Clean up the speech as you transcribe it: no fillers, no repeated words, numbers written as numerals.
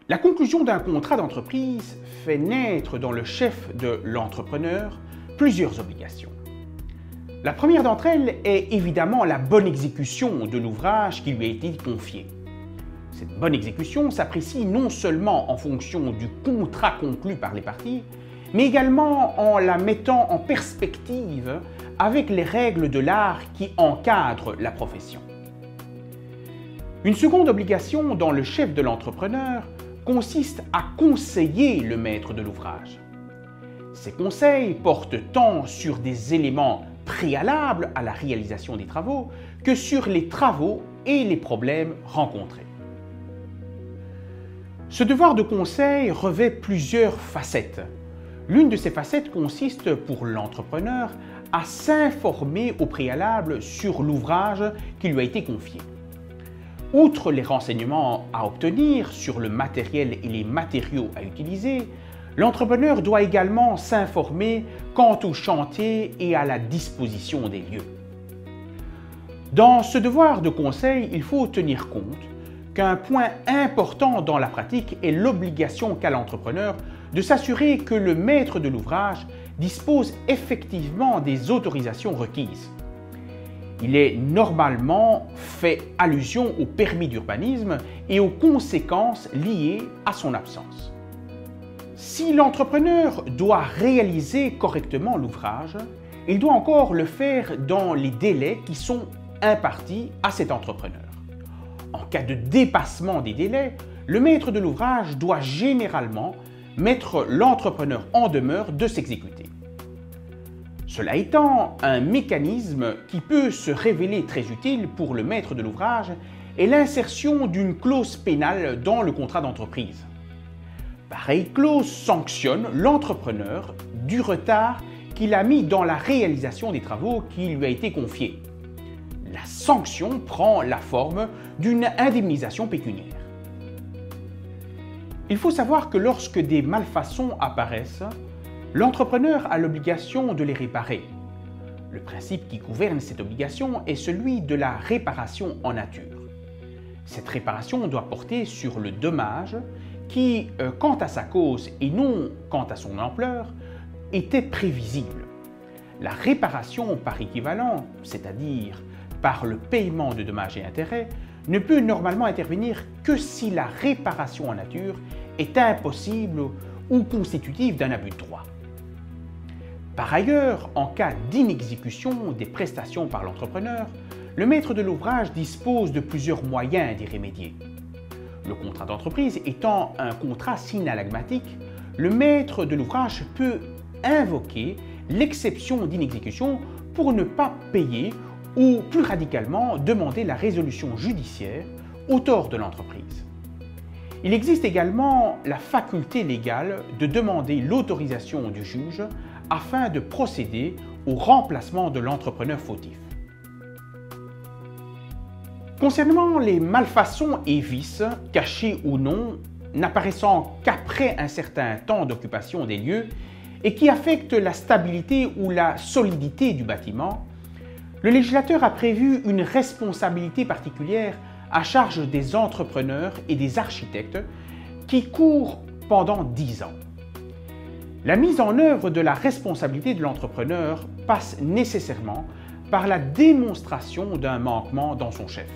La conclusion d'un contrat d'entreprise fait naître dans le chef de l'entrepreneur plusieurs obligations. La première d'entre elles est évidemment la bonne exécution de l'ouvrage qui lui a été confié. Cette bonne exécution s'apprécie non seulement en fonction du contrat conclu par les parties, mais également en la mettant en perspective avec les règles de l'art qui encadrent la profession. Une seconde obligation dans le chef de l'entrepreneur consiste à conseiller le maître de l'ouvrage. Ces conseils portent tant sur des éléments préalables à la réalisation des travaux que sur les travaux et les problèmes rencontrés. Ce devoir de conseil revêt plusieurs facettes. L'une de ces facettes consiste pour l'entrepreneur à s'informer au préalable sur l'ouvrage qui lui a été confié. Outre les renseignements à obtenir sur le matériel et les matériaux à utiliser, l'entrepreneur doit également s'informer quant au chantier et à la disposition des lieux. Dans ce devoir de conseil, il faut tenir compte qu'un point important dans la pratique est l'obligation qu'a l'entrepreneur de s'assurer que le maître de l'ouvrage dispose effectivement des autorisations requises. Il est normalement fait allusion au permis d'urbanisme et aux conséquences liées à son absence. Si l'entrepreneur doit réaliser correctement l'ouvrage, il doit encore le faire dans les délais qui sont impartis à cet entrepreneur. En cas de dépassement des délais, le maître de l'ouvrage doit généralement mettre l'entrepreneur en demeure de s'exécuter. Cela étant, un mécanisme qui peut se révéler très utile pour le maître de l'ouvrage est l'insertion d'une clause pénale dans le contrat d'entreprise. Pareille clause sanctionne l'entrepreneur du retard qu'il a mis dans la réalisation des travaux qui lui a été confiés. La sanction prend la forme d'une indemnisation pécuniaire. Il faut savoir que lorsque des malfaçons apparaissent, l'entrepreneur a l'obligation de les réparer. Le principe qui gouverne cette obligation est celui de la réparation en nature. Cette réparation doit porter sur le dommage qui, quant à sa cause et non quant à son ampleur, était prévisible. La réparation par équivalent, c'est-à-dire par le paiement de dommages et intérêts, ne peut normalement intervenir que si la réparation en nature est impossible ou constitutive d'un abus de droit. Par ailleurs, en cas d'inexécution des prestations par l'entrepreneur, le maître de l'ouvrage dispose de plusieurs moyens d'y remédier. Le contrat d'entreprise étant un contrat synalagmatique, le maître de l'ouvrage peut invoquer l'exception d'inexécution pour ne pas payer ou, plus radicalement, demander la résolution judiciaire au tort de l'entreprise. Il existe également la faculté légale de demander l'autorisation du juge afin de procéder au remplacement de l'entrepreneur fautif. Concernant les malfaçons et vices, cachés ou non, n'apparaissant qu'après un certain temps d'occupation des lieux et qui affectent la stabilité ou la solidité du bâtiment, le législateur a prévu une responsabilité particulière à charge des entrepreneurs et des architectes qui court pendant 10 ans. La mise en œuvre de la responsabilité de l'entrepreneur passe nécessairement par la démonstration d'un manquement dans son chef.